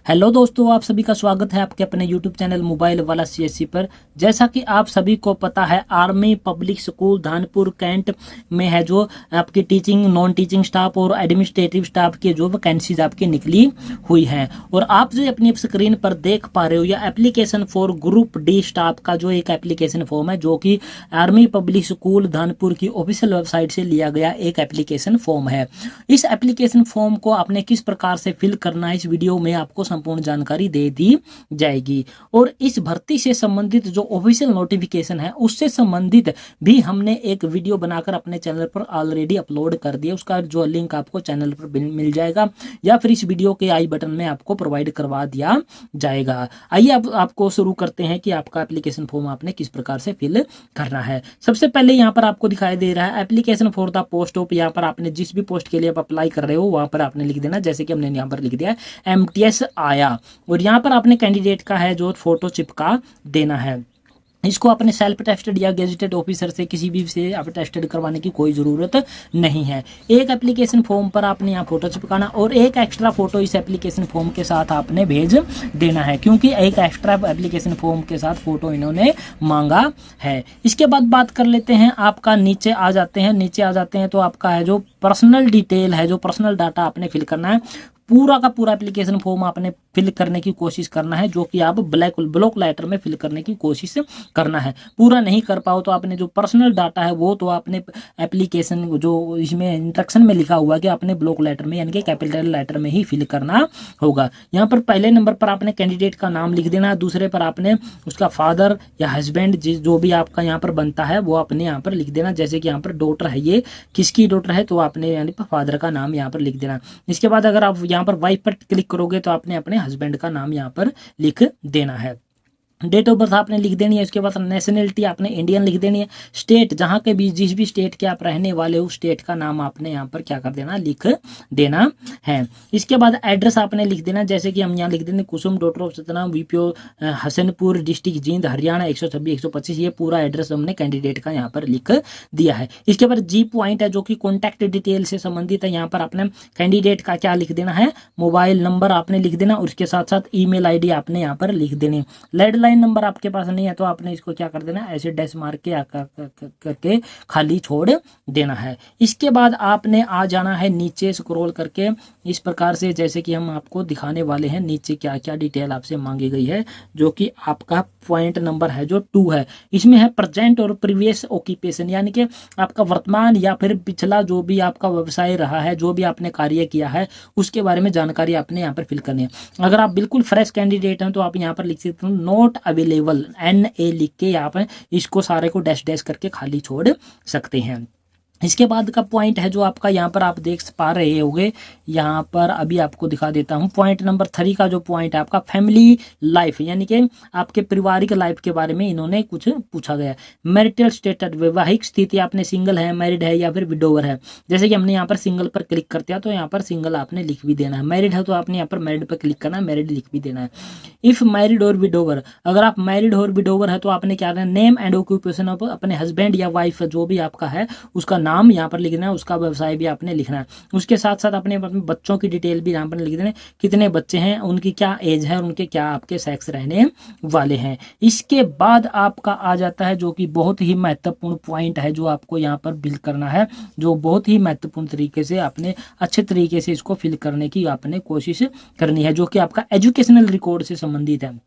Hello दोस्तों, आप सभी का स्वागत है आपके अपने यूट्यूब चैनल मोबाइल वाला सीएससी पर। जैसा कि आप सभी को पता है, army public school Dhanpur cantt में है जो आपकी टीचिंग, नॉन टीचिंग स्टाफ और एडमिनिस्ट्रेटिव स्टाफ की जो वैकेंसीज आपकी निकली हुई है। और आप जो अपनी स्क्रीन पर देख पा रहे हो, या application for group D staff का जो एक एप्लीकेशन फॉर्म है, जो कि आर्मी पब्लिक स्कूल धानपुर की ऑफिशियल वेबसाइट से लिया गया एक एप्लीकेशन फॉर्म है। इस एप्लीकेशन फॉर्म को आपने किस प्रकार से फिल करना है, इस वीडियो में आपको संपूर्ण जानकारी दे दी जाएगी। और इस भर्ती से संबंधित जो ऑफिशियल नोटिफिकेशन है, उससे संबंधित भी हमने एक वीडियो बनाकर अपने चैनल पर ऑलरेडी अपलोड कर दिया। उसका जो लिंक आपको चैनल पर मिल जाएगा, या फिर इस वीडियो के आई बटन में आपको प्रोवाइड करवा दिया जाएगा। आइए आपको शुरू करते हैं कि आपका एप्लीकेशन फॉर्म आपने किस प्रकार से फिल करना है। सबसे पहले यहाँ पर आपको दिखाई दे रहा है application for the post of. यहाँ पर आपने जिस भी पोस्ट के लिए आप अप्लाई कर रहे हो वहां पर आपने लिख देना, जैसे कि हमने यहाँ पर लिख दिया MTS आया। और यहाँ पर आपने कैंडिडेट का है जो फोटो चिपका देना है। इसको अपने सेल्फ टेस्टेड या गेजेटेड ऑफिसर से किसी भी से आप टेस्टेड करवाने की कोई ज़रूरत नहीं है। एक एप्लीकेशन फॉर्म पर आपने यहाँ फोटो चिपकाना और एक एक्स्ट्रा फोटो इस एप्लीकेशन फॉर्म के साथ आपने भेज देना है, क्योंकि एक एक्स्ट्रा एप्लीकेशन फॉर्म के साथ फोटो इन्होंने मांगा है। इसके बाद बात कर लेते हैं, आपका नीचे आ जाते हैं तो आपका है जो पर्सनल डिटेल है, जो पर्सनल डाटा आपने फिल करना है। पूरा का पूरा एप्लीकेशन फॉर्म आपने फिल करने की कोशिश करना है, जो कि आप ब्लॉक लेटर में फिल करने की कोशिश करना है। पूरा नहीं कर पाओ तो आपने जो पर्सनल डाटा है वो तो आपने एप्लीकेशन जो इसमें इंस्ट्रक्शन में लिखा हुआ है कि आपने ब्लॉक लेटर में यानी कि कैपिटल लेटर में ही फिल करना होगा। यहाँ पर पहले नंबर पर आपने कैंडिडेट का नाम लिख देना, दूसरे पर आपने उसका फादर या हस्बैंड जो भी आपका यहाँ पर बनता है वो अपने यहाँ पर लिख देना। जैसे कि यहाँ पर डॉटर है, ये किसकी डॉटर है तो आपने यानी फादर का नाम यहाँ पर लिख देना। इसके बाद अगर आप यहाँ पर वाइफ पर क्लिक करोगे तो आपने अपने हस्बैंड का नाम यहाँ पर लिख देना है। डेट ऑफ बर्थ आपने लिख देनी है। इसके बाद नेशनलिटी आपने इंडियन लिख देनी है। स्टेट जहाँ के भी जिस भी स्टेट के आप रहने वाले हो, स्टेट का नाम आपने यहाँ पर क्या कर देना, लिख देना है। इसके बाद एड्रेस आपने लिख देना, जैसे कि हम यहाँ लिख देंगे Kusum daughter of Satnam VPO Hasanpur district Jind Haryana 126 125। ये पूरा एड्रेस हमने कैंडिडेट का यहाँ पर लिख दिया है। इसके बाद जी पॉइंट है जो कि कॉन्टैक्ट डिटेल से संबंधित है। यहाँ पर आपने कैंडिडेट का क्या लिख देना है, मोबाइल नंबर आपने लिख देना और उसके साथ साथ ईमेल आईडी आपने यहाँ पर लिख देनी। लैंडलाइन नंबर आपके पास नहीं है तो आपने इसको क्या कर देना, ऐसे डैश मार के करके खाली छोड़ देना है। इसके बाद आपने आ जाना है नीचे स्क्रॉल करके इस प्रकार से, जैसे कि हम आपको दिखाने वाले हैं नीचे क्या क्या डिटेल आपसे मांगी गई है, जो कि आपका पॉइंट नंबर है जो 2 है। इसमें है प्रेजेंट और प्रीवियस ऑक्यूपेशन, यानी कि आपका वर्तमान या फिर पिछला जो भी आपका व्यवसाय रहा है, जो भी आपने कार्य किया है उसके बारे में जानकारी आपने यहाँ पर फिल करनी है। अगर आप बिल्कुल फ्रेश कैंडिडेट हैं तो आप यहाँ पर लिख सकते हो नॉट अवेलेबल, NA लिख के यहाँ पर इसको सारे को डैश डैश करके खाली छोड़ सकते हैं। इसके बाद का पॉइंट है जो आपका यहाँ पर आप देख पा रहे होंगे, यहाँ पर अभी आपको दिखा देता हूँ। पॉइंट नंबर 3 का जो पॉइंट है आपका फैमिली लाइफ, यानी कि आपके पारिवारिक लाइफ के बारे में इन्होंने कुछ पूछा गया है। मैरिटल स्टेटस, वैवाहिक स्थिति आपने सिंगल है, मैरिड है या फिर विडोवर है। जैसे कि हमने यहाँ पर सिंगल पर क्लिक करते हैं तो यहाँ पर सिंगल आपने लिख भी देना है। मैरिड है तो आपने यहाँ पर मैरिड पर क्लिक करना है, मैरिड लिख भी देना है। इफ मैरिड और विडोवर, अगर आप मैरिड और विडोवर है तो आपने क्या करना है, नेम एंड ऑक्यूपेशन ऑफ अपने हस्बैंड या वाइफ जो भी आपका है उसका नाम यहाँ पर लिखना है, उसका व्यवसाय भी आपने लिखना है। उसके साथ साथ अपने बच्चों की डिटेल भी यहाँ पर लिख देना है, कितने बच्चे हैं, उनकी क्या एज है, उनके क्या आपके सेक्स रहने वाले हैं। इसके बाद आपका आ जाता है जो कि बहुत ही महत्वपूर्ण पॉइंट है जो आपको यहाँ पर फिल करना है, जो बहुत ही महत्वपूर्ण तरीके से आपने अच्छे तरीके से इसको फिल करने की आपने कोशिश करनी है, जो कि आपका एजुकेशनल रिकॉर्ड से संबंधित है।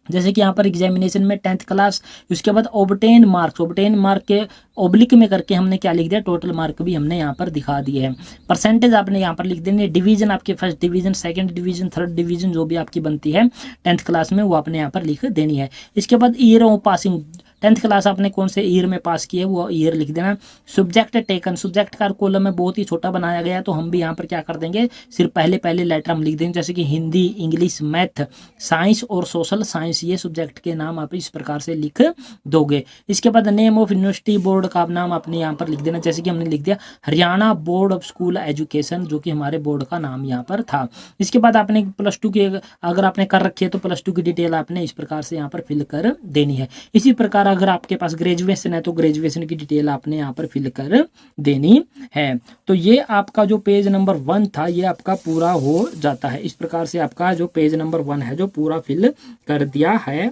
जैसे कि यहाँ पर एग्जामिनेशन में 10th क्लास, उसके बाद ऑब्टेन मार्क के ओब्लिक में करके हमने क्या लिख दिया, टोटल मार्क भी हमने यहाँ पर दिखा दिए हैं। परसेंटेज आपने यहाँ पर लिख देनी है। डिवीजन आपके first division, second division, third division जो भी आपकी बनती है 10th क्लास में वो आपने यहाँ पर लिख देनी है। इसके बाद year of passing, 10th class आपने कौन से ईयर में पास किया है वो ईयर लिख देना। सब्जेक्ट टेकन, सब्जेक्ट का कॉलम में बहुत ही छोटा बनाया गया है तो हम भी यहाँ पर क्या कर देंगे, सिर्फ पहले लेटर हम लिख देंगे, जैसे कि हिंदी, इंग्लिश, मैथ, साइंस और सोशल साइंस, ये सब्जेक्ट के नाम आप इस प्रकार से लिख दोगे। इसके बाद नेम ऑफ यूनिवर्सिटी बोर्ड का नाम आपने यहाँ पर लिख देना, जैसे कि हमने लिख दिया Haryana board of school education, जो कि हमारे बोर्ड का नाम यहाँ पर था। इसके बाद आपने +2 की अगर आपने कर रखी है तो +2 की डिटेल आपने इस प्रकार से यहाँ पर फिल कर देनी है। इसी प्रकार अगर आपके पास ग्रेजुएशन है तो ग्रेजुएशन की डिटेल आपने यहाँ पर फिल कर देनी है। तो ये आपका जो पेज नंबर 1 था ये आपका पूरा हो जाता है। इस प्रकार से आपका जो पेज नंबर 1 है जो पूरा फिल कर दिया है।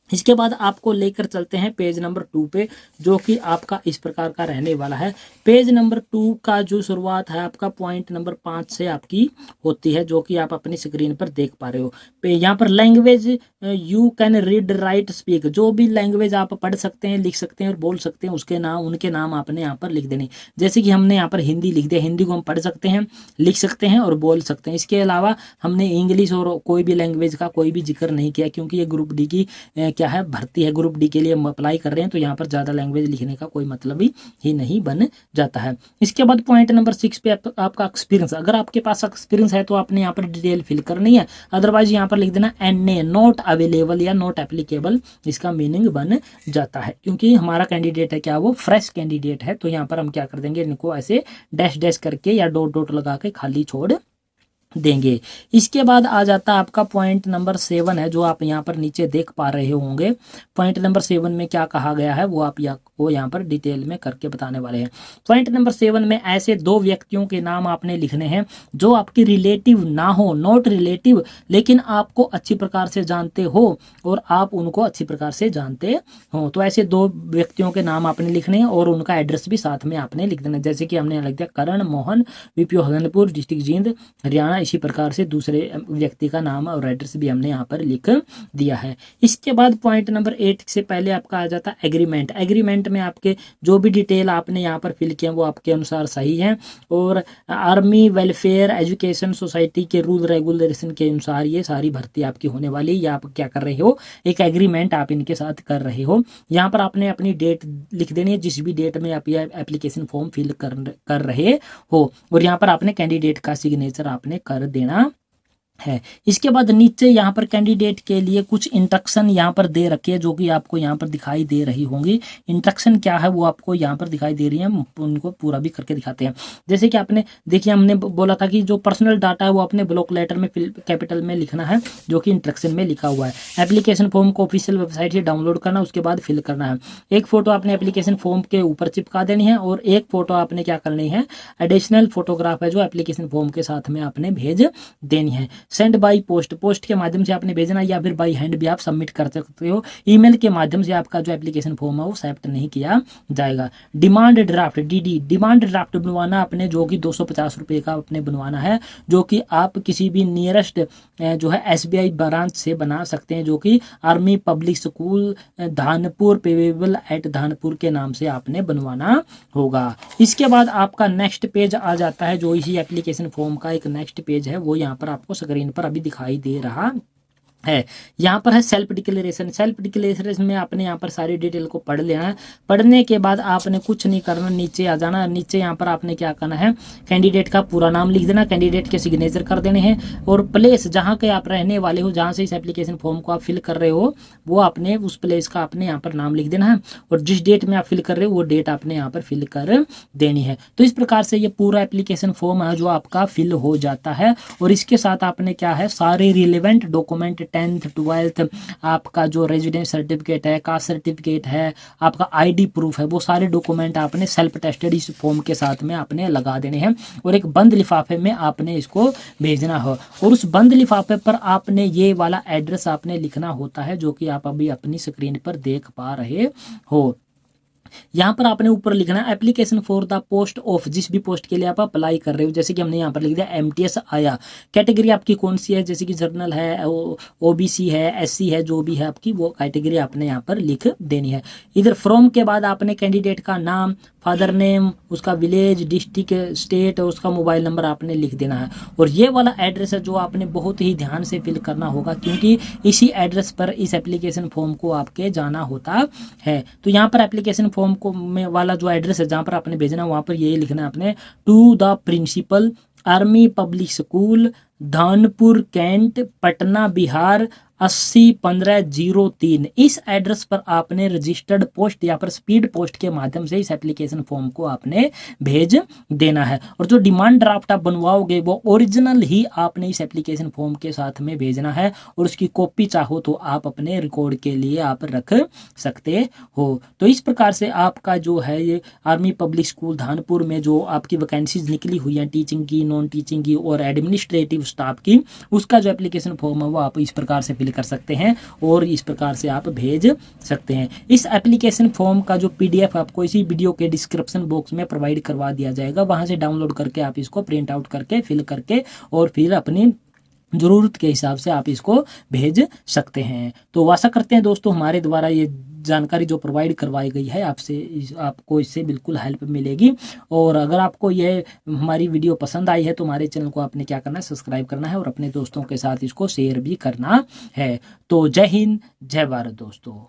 इसके बाद आपको लेकर चलते हैं पेज नंबर 2 पे, जो कि आपका इस प्रकार का रहने वाला है। पेज नंबर 2 का जो शुरुआत है आपका पॉइंट नंबर 5 से आपकी होती है, जो कि आप अपनी स्क्रीन पर देख पा रहे हो। यहाँ पर language you can read write speak, जो भी लैंग्वेज आप पढ़ सकते हैं, लिख सकते हैं और बोल सकते हैं उसके नाम, उनके नाम आपने यहाँ पर लिख देने। जैसे कि हमने यहाँ पर हिंदी लिख दिया, हिंदी को हम पढ़ सकते हैं, लिख सकते हैं और बोल सकते हैं। इसके अलावा हमने इंग्लिश और कोई भी लैंग्वेज का कोई भी जिक्र नहीं किया, क्योंकि ये ग्रुप डी की क्या है भर्ती है, ग्रुप डी के लिए हम अप्लाई कर रहे हैं, तो यहाँ पर ज़्यादा लैंग्वेज लिखने का कोई मतलब ही नहीं बन जाता है। इसके बाद पॉइंट नंबर 6 पे आपका एक्सपीरियंस, अगर आपके पास एक्सपीरियंस है तो आपने यहाँ पर डिटेल फिल करनी है, अदरवाइज यहाँ पर लिख देना NA नॉट अवेलेबल या नॉट एप्लीकेबल, इसका मीनिंग बन जाता है। क्योंकि हमारा कैंडिडेट है क्या, वो फ्रेश कैंडिडेट है, तो यहाँ पर हम क्या कर देंगे, इनको ऐसे डैश डैश करके या डॉट डॉट लगा के खाली छोड़ देंगे। इसके बाद आ जाता है आपका पॉइंट नंबर 7 है, जो आप यहाँ पर नीचे देख पा रहे होंगे। पॉइंट नंबर 7 में क्या कहा गया है वो आप यहाँ पर डिटेल में करके बताने वाले हैं। पॉइंट नंबर 7 में ऐसे 2 व्यक्तियों के नाम आपने लिखने हैं जो आपके रिलेटिव ना हो, नॉट रिलेटिव, लेकिन आपको अच्छी प्रकार से जानते हो और आप उनको अच्छी प्रकार से जानते हो। तो ऐसे 2 व्यक्तियों के नाम आपने लिखने हैं और उनका एड्रेस भी साथ में आपने लिख देना। जैसे कि हमने लिख दिया करण मोहन, VPO हसनपुर, डिस्ट्रिक्ट जींद, हरियाणा। इसी प्रकार से दूसरे व्यक्ति का नाम और एड्रेस भी हमने यहाँ पर लिख दिया है। इसके बाद पॉइंट नंबर 8 से पहले आपका आ जाता है एग्रीमेंट। एग्रीमेंट में आपके जो भी डिटेल आपने यहाँ पर फिल किया वो आपके अनुसार सही है और आर्मी वेलफेयर एजुकेशन सोसाइटी के रूल रेगुलेशन के अनुसार ये सारी भर्ती आपकी होने वाली है। या आप क्या कर रहे हो, एक एग्रीमेंट आप इनके साथ कर रहे हो। यहाँ पर आपने अपनी डेट लिख देनी है, जिस भी डेट में आप ये एप्लीकेशन फॉर्म फिल कर रहे हो, और यहाँ पर आपने कैंडिडेट का सिग्नेचर आपने कर देना है। इसके बाद नीचे यहाँ पर कैंडिडेट के लिए कुछ इंस्ट्रक्शन यहाँ पर दे रखी है, जो कि आपको यहाँ पर दिखाई दे रही होंगी। इंस्ट्रक्शन क्या है वो आपको यहाँ पर दिखाई दे रही है, उनको पूरा भी करके दिखाते हैं। जैसे कि आपने देखिए, हमने बोला था कि जो पर्सनल डाटा है वो अपने ब्लॉक लेटर में कैपिटल में लिखना है, जो कि इंस्ट्रक्शन में लिखा हुआ है। एप्लीकेशन फॉर्म को ऑफिशियल वेबसाइट से डाउनलोड करना, उसके बाद फिल करना है। एक फोटो आपने एप्लीकेशन फॉर्म के ऊपर चिपका देनी है और एक फोटो आपने क्या करनी है, एडिशनल फोटोग्राफ है जो एप्लीकेशन फॉर्म के साथ में आपने भेज देनी है। सेंड बाई पोस्ट, पोस्ट के माध्यम से आपने भेजना, या फिर बाई हैंड भी आप सबमिट कर सकते हो। ईमेल के माध्यम से आपका जो एप्लीकेशन फॉर्म है वो एक्सेप्ट नहीं किया जाएगा। Demand draft DD, demand draft बनवाना आपने, जो कि 250 रुपये का आपने बनवाना है, जो कि आप किसी भी नियरेस्ट जो है SBI ब्रांच से बना सकते हैं, जो कि army public school Dhanpur payable at Dhanpur के नाम से आपने बनवाना होगा। इसके बाद आपका नेक्स्ट पेज आ जाता है, जो इसी एप्लीकेशन फॉर्म का एक नेक्स्ट पेज है, वो यहाँ पर आपको स्क्रीन पर अभी दिखाई दे रहा है। यहाँ पर है सेल्फ डिक्लेरेशन। सेल्फ डिक्लेरेशन में आपने यहाँ पर सारी डिटेल को पढ़ लेना है। पढ़ने के बाद आपने कुछ नहीं करना, नीचे आ जाना। नीचे यहाँ पर आपने क्या करना है, कैंडिडेट का पूरा नाम लिख देना, कैंडिडेट के सिग्नेचर कर देने हैं, और प्लेस जहाँ के आप रहने वाले हो, जहाँ से इस एप्लीकेशन फॉर्म को आप फिल कर रहे हो, वो आपने उस प्लेस का आपने यहाँ पर नाम लिख देना है, और जिस डेट में आप फिल कर रहे हो वो डेट आपने यहाँ पर फिल कर देनी है। तो इस प्रकार से ये पूरा एप्लीकेशन फॉर्म है जो आपका फिल हो जाता है। और इसके साथ आपने क्या है, सारे रिलेवेंट डॉक्यूमेंट 10th 12th आपका जो रेजिडेंस सर्टिफिकेट है, कास्ट सर्टिफिकेट है, आपका ID प्रूफ है, वो सारे डॉक्यूमेंट आपने सेल्फ टेस्टेड इस फॉर्म के साथ में आपने लगा देने हैं, और एक बंद लिफाफे में आपने इसको भेजना हो। और उस बंद लिफाफे पर आपने ये वाला एड्रेस आपने लिखना होता है, जो कि आप अभी अपनी स्क्रीन पर देख पा रहे हो। यहाँ पर आपने ऊपर लिखना है application for the post of, जिस भी पोस्ट के लिए आप अप्लाई कर रहे हो। जैसे कि हमने यहाँ पर लिख दिया MTS आया, कैटेगरी आपकी कौन सी है, जैसे कि जर्नल है, OBC है, SC है, जो भी है आपकी वो कैटेगरी आपने यहाँ पर लिख देनी है। इधर फ्रॉम के बाद आपने कैंडिडेट का नाम, फादर नेम, उसका विलेज, डिस्ट्रिक्ट, स्टेट और उसका मोबाइल नंबर आपने लिख देना है। और ये वाला एड्रेस है जो आपने बहुत ही ध्यान से फिल करना होगा, क्योंकि इसी एड्रेस पर इस एप्लीकेशन फॉर्म को आपके जाना होता है। तो यहाँ पर एप्लीकेशन फॉर्म को में वाला जो एड्रेस है जहाँ पर आपने भेजना है, वहाँ पर यही लिखना है आपने, to the principal, army public school, Dhanpur cantt, Patna Bihar, 801503 इस एड्रेस पर आपने रजिस्टर्ड पोस्ट या फिर स्पीड पोस्ट के माध्यम से इस एप्लीकेशन फॉर्म को आपने भेज देना है। और जो डिमांड ड्राफ्ट आप बनवाओगे वो ओरिजिनल ही आपने इस एप्लीकेशन फॉर्म के साथ में भेजना है, और उसकी कॉपी चाहो तो आप अपने रिकॉर्ड के लिए आप रख सकते हो। तो इस प्रकार से आपका जो है ये आर्मी पब्लिक स्कूल धानपुर में जो आपकी वैकेंसीज निकली हुई हैं टीचिंग की, नॉन टीचिंग की और एडमिनिस्ट्रेटिव स्टाफ की, उसका जो एप्लीकेशन फॉर्म है वो आप इस प्रकार से फिल कर सकते हैं और इस प्रकार से आप भेज सकते हैं। इस एप्लीकेशन फॉर्म का जो PDF आपको इसी वीडियो के डिस्क्रिप्शन बॉक्स में प्रोवाइड करवा दिया जाएगा, वहां से डाउनलोड करके आप इसको प्रिंट आउट करके फिल करके और फिर अपनी ज़रूरत के हिसाब से आप इसको भेज सकते हैं। तो आशा करते हैं दोस्तों हमारे द्वारा ये जानकारी जो प्रोवाइड करवाई गई है आपको इससे बिल्कुल हेल्प मिलेगी। और अगर आपको ये हमारी वीडियो पसंद आई है तो हमारे चैनल को आपने क्या करना है, सब्सक्राइब करना है और अपने दोस्तों के साथ इसको शेयर भी करना है। तो जय हिंद, जय भारत दोस्तों।